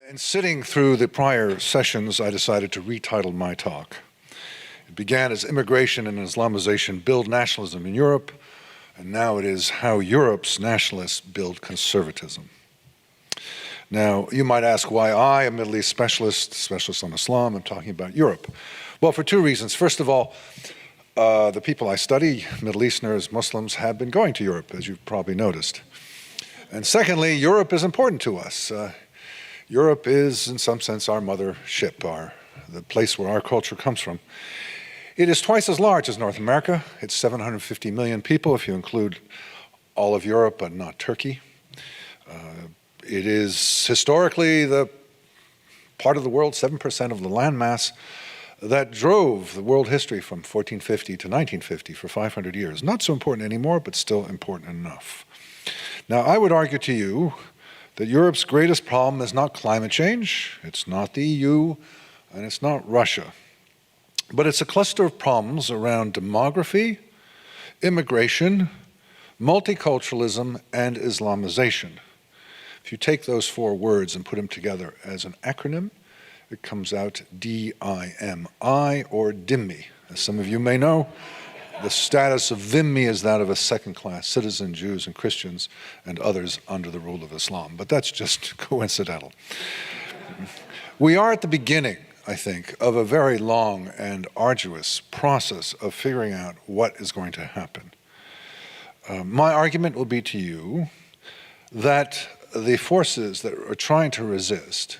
In sitting through the prior sessions, I decided to retitle my talk. It began as Immigration and Islamization Build Nationalism in Europe, and now it is How Europe's Nationalists Build Conservatism. Now, you might ask why I, a Middle East specialist on Islam, am talking about Europe. Well, for two reasons. First of all, the people I study, Middle Easterners, Muslims, have been going to Europe, as you've probably noticed. And secondly, Europe is important to us. Europe is, in some sense, our mothership, the place where our culture comes from. It is twice as large as North America. It's 750 million people if you include all of Europe, but not Turkey. It is historically the part of the world, 7% of the landmass, that drove the world history from 1450 to 1950 for 500 years. Not so important anymore, but still important enough. Now, I would argue to you that Europe's greatest problem is not climate change, it's not the EU, and it's not Russia. But it's a cluster of problems around demography, immigration, multiculturalism, and Islamization. If you take those four words and put them together as an acronym, it comes out D-I-M-I, or dhimmi. As some of you may know, the status of dhimmi is that of a second-class citizen, Jews and Christians and others under the rule of Islam. But that's just coincidental. We are at the beginning, I think, of a very long and arduous process of figuring out what is going to happen. My argument will be to you that the forces that are trying to resist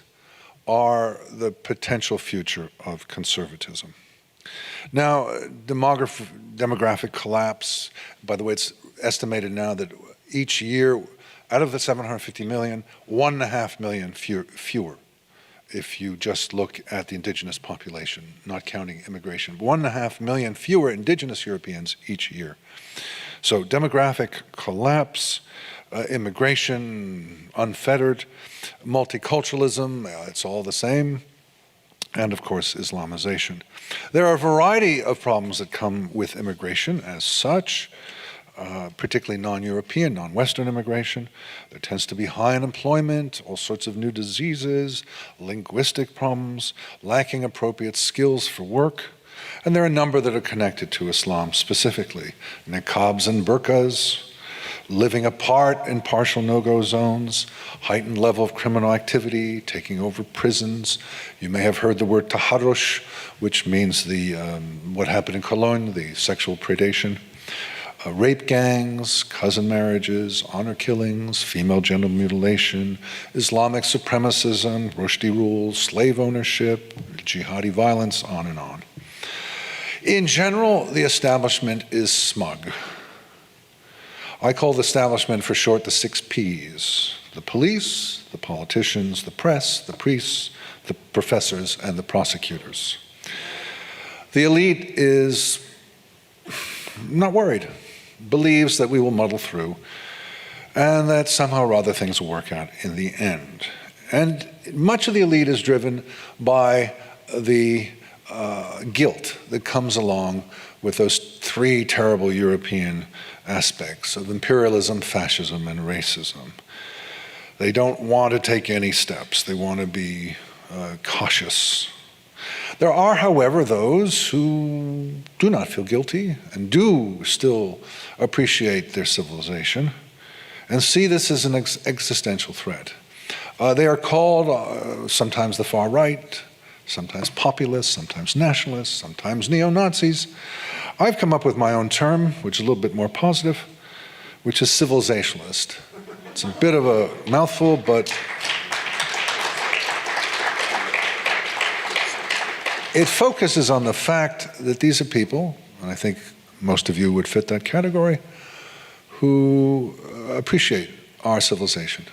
are the potential future of conservatism. Now, demographic collapse, by the way, it's estimated now that each year, out of the 750 million, 1.5 million fewer, if you just look at the indigenous population, not counting immigration. 1.5 million fewer indigenous Europeans each year. So demographic collapse, immigration unfettered, multiculturalism, it's all the same, and of course Islamization. There are a variety of problems that come with immigration as such, particularly non-European, non-Western immigration. There tends to be high unemployment, all sorts of new diseases, linguistic problems, lacking appropriate skills for work, and there are a number that are connected to Islam specifically. Niqabs and burqas, living apart in partial no-go zones, heightened level of criminal activity, taking over prisons. You may have heard the word taharrush, which means what happened in Cologne, the sexual predation. Rape gangs, cousin marriages, honor killings, female genital mutilation, Islamic supremacism, Rushdie rules, slave ownership, jihadi violence, on and on. In general, the establishment is smug. I call the establishment for short the 6 Ps: the police, the politicians, the press, the priests, the professors, and the prosecutors. The elite is not worried, believes that we will muddle through, and that somehow or other things will work out in the end. And much of the elite is driven by the guilt that comes along with those 3 terrible European aspects of imperialism, fascism, and racism. They don't want to take any steps. They want to be cautious. There are, however, those who do not feel guilty and do still appreciate their civilization and see this as an existential threat. They are called sometimes the far right, sometimes populists, sometimes nationalists, sometimes neo-Nazis. I've come up with my own term, which is a little bit more positive, which is civilizationalist. It's a bit of a mouthful, but it focuses on the fact that these are people, and I think most of you would fit that category, who appreciate our civilization,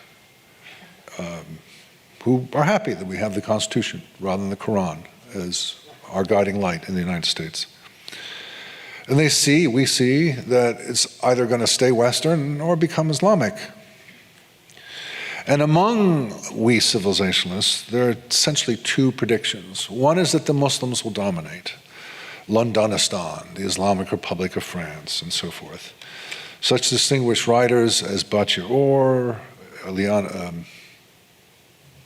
who are happy that we have the Constitution rather than the Quran as our guiding light in the United States. And we see that it's either going to stay Western or become Islamic. And among we civilizationalists, there are essentially 2 predictions. One is that the Muslims will dominate, Londonistan, the Islamic Republic of France, and so forth. Such distinguished writers as Bachir Or,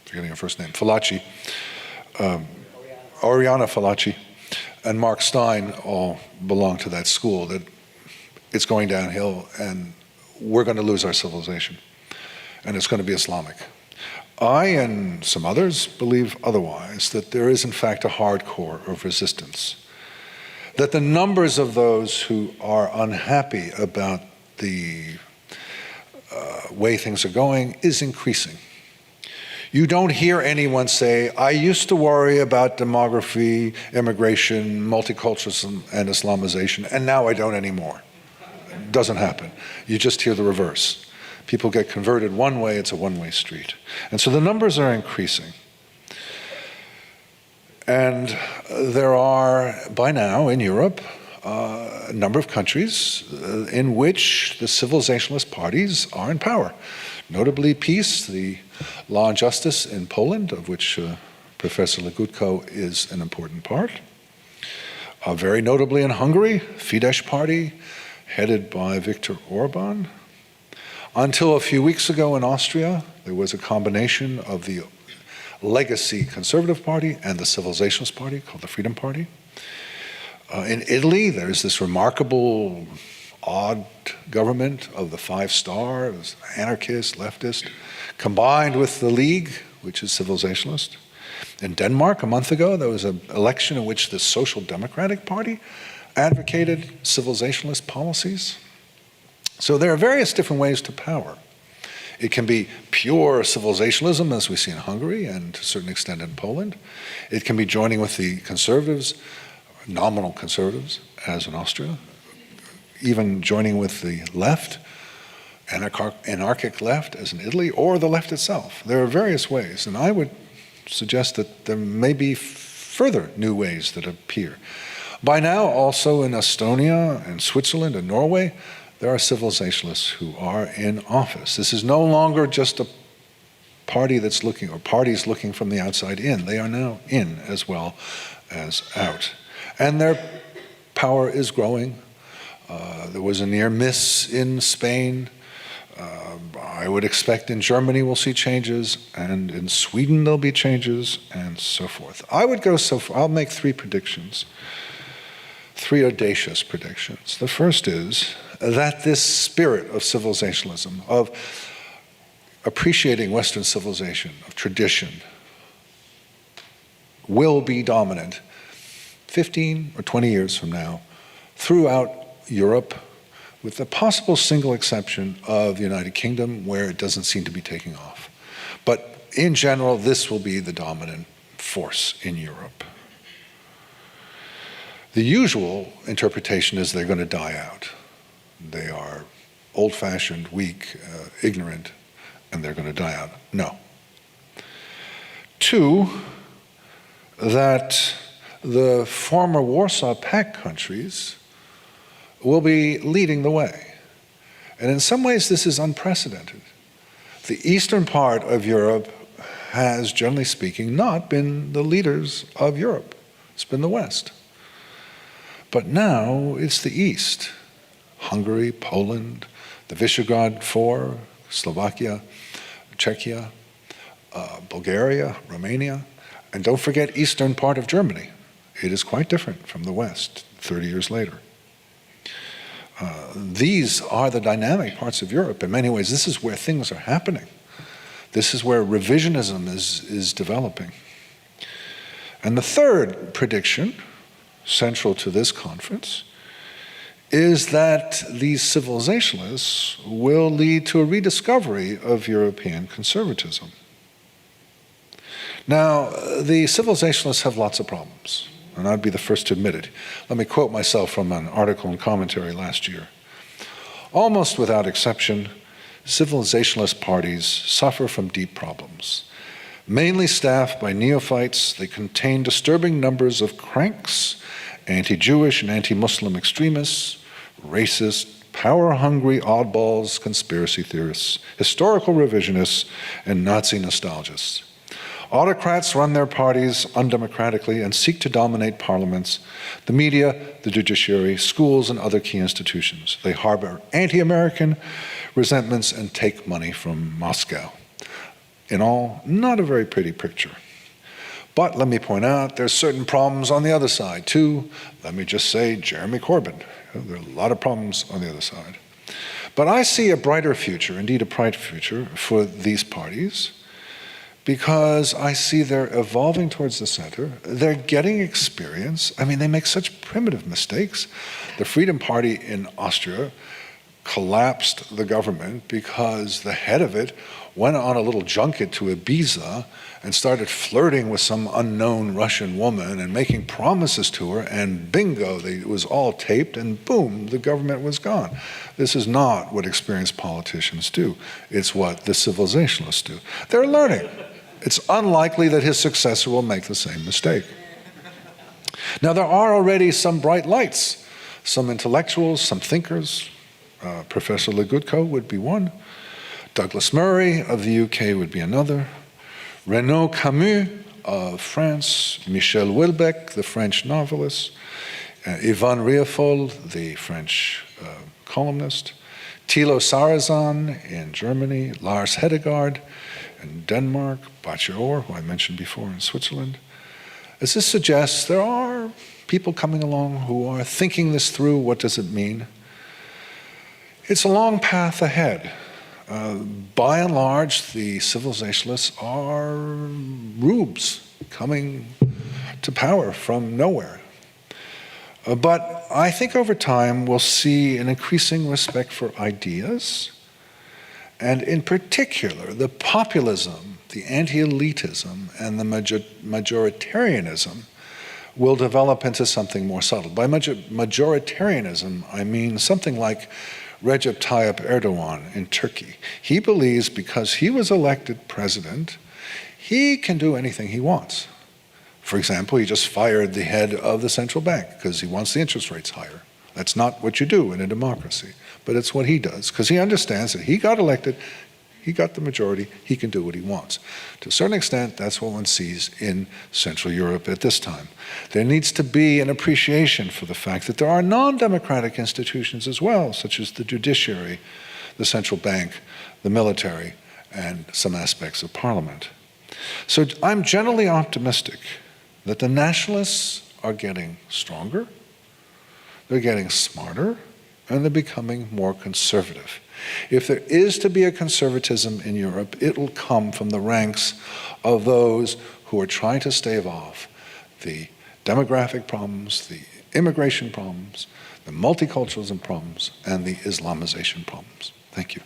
forgetting her first name, Fallaci, Oriana Fallaci, and Mark Stein all belong to that school, that it's going downhill and we're going to lose our civilization, and it's going to be Islamic. I and some others believe otherwise, that there is in fact a hard core of resistance, that the numbers of those who are unhappy about the way things are going is increasing. You don't hear anyone say, I used to worry about demography, immigration, multiculturalism, and Islamization, and now I don't anymore. It doesn't happen. You just hear the reverse. People get converted one way, it's a one-way street. And so the numbers are increasing. And there are, by now in Europe, a number of countries in which the civilizationalist parties are in power. Notably PiS, the Law and Justice in Poland, of which Professor Legutko is an important part. Very notably in Hungary, Fidesz party, headed by Viktor Orban. Until a few weeks ago in Austria, there was a combination of the legacy Conservative Party and the Civilizationalist Party, called the Freedom Party. In Italy, there's this remarkable, odd government of the Five Stars, anarchist, leftist, combined with the League, which is civilizationalist. In Denmark, a month ago, there was an election in which the Social Democratic Party advocated civilizationalist policies. So there are various different ways to power. It can be pure civilizationalism, as we see in Hungary and to a certain extent in Poland. It can be joining with the conservatives, nominal conservatives, as in Austria, even joining with the left, anarchic left, as in Italy, or the left itself. There are various ways, and I would suggest that there may be further new ways that appear. By now, also in Estonia and Switzerland and Norway, there are civilizationalists who are in office. This is no longer just a party that's looking, or parties looking from the outside in. They are now in as well as out. And their power is growing. There was a near miss in Spain. I would expect in Germany we'll see changes, and in Sweden there'll be changes, and so forth. I would go so far, I'll make three predictions, three audacious predictions. The first is that this spirit of civilizationalism, of appreciating Western civilization, of tradition, will be dominant 15 or 20 years from now throughout Europe, with the possible single exception of the United Kingdom, where it doesn't seem to be taking off. But in general, this will be the dominant force in Europe. The usual interpretation is they're going to die out. They are old-fashioned, weak, ignorant, and they're going to die out. No. Two, that the former Warsaw Pact countries will be leading the way. And in some ways, this is unprecedented. The eastern part of Europe has, generally speaking, not been the leaders of Europe. It's been the West. But now it's the East. Hungary, Poland, the Visegrad Four, Slovakia, Czechia, Bulgaria, Romania, and don't forget eastern part of Germany. It is quite different from the West 30 years later. These are the dynamic parts of Europe. In many ways, this is where things are happening. This is where revisionism is developing. And the third prediction, central to this conference, is that these civilizationalists will lead to a rediscovery of European conservatism. Now, the civilizationalists have lots of problems, and I'd be the first to admit it. Let me quote myself from an article and commentary last year. Almost without exception, civilizationalist parties suffer from deep problems. Mainly staffed by neophytes, they contain disturbing numbers of cranks, anti-Jewish and anti-Muslim extremists, racist, power-hungry oddballs, conspiracy theorists, historical revisionists, and Nazi nostalgists. Autocrats run their parties undemocratically and seek to dominate parliaments, the media, the judiciary, schools, and other key institutions. They harbor anti-American resentments and take money from Moscow. In all, not a very pretty picture. But let me point out, there's certain problems on the other side, too. Let me just say Jeremy Corbyn. There are a lot of problems on the other side. But I see a brighter future, indeed a bright future, for these parties, because I see they're evolving towards the center. They're getting experience. I mean, they make such primitive mistakes. The Freedom Party in Austria collapsed the government because the head of it went on a little junket to Ibiza and started flirting with some unknown Russian woman and making promises to her, and bingo, it was all taped, and boom, the government was gone. This is not what experienced politicians do. It's what the civilizationalists do. They're learning. It's unlikely that his successor will make the same mistake. Now, there are already some bright lights, some intellectuals, some thinkers. Professor Legutko would be one. Douglas Murray of the UK would be another. Renaud Camus of France, Michel Houellebecq, the French novelist, Ivan Riefol, the French columnist, Thilo Sarrazin in Germany, Lars Hedegaard in Denmark, Bachelor, who I mentioned before, in Switzerland. As this suggests, there are people coming along who are thinking this through. What does it mean? It's a long path ahead. By and large, the civilizationalists are rubes coming to power from nowhere. But I think over time we'll see an increasing respect for ideas, and in particular the populism, the anti-elitism, and the majoritarianism will develop into something more subtle. By majoritarianism, I mean something like Recep Tayyip Erdogan in Turkey. He believes because he was elected president, he can do anything he wants. For example, he just fired the head of the central bank because he wants the interest rates higher. That's not what you do in a democracy, but it's what he does because he understands that he got elected, he got the majority, he can do what he wants. To a certain extent, that's what one sees in Central Europe at this time. There needs to be an appreciation for the fact that there are non-democratic institutions as well, such as the judiciary, the central bank, the military, and some aspects of parliament. So I'm generally optimistic that the nationalists are getting stronger, they're getting smarter, and they're becoming more conservative. If there is to be a conservatism in Europe, it will come from the ranks of those who are trying to stave off the demographic problems, the immigration problems, the multiculturalism problems, and the Islamization problems. Thank you.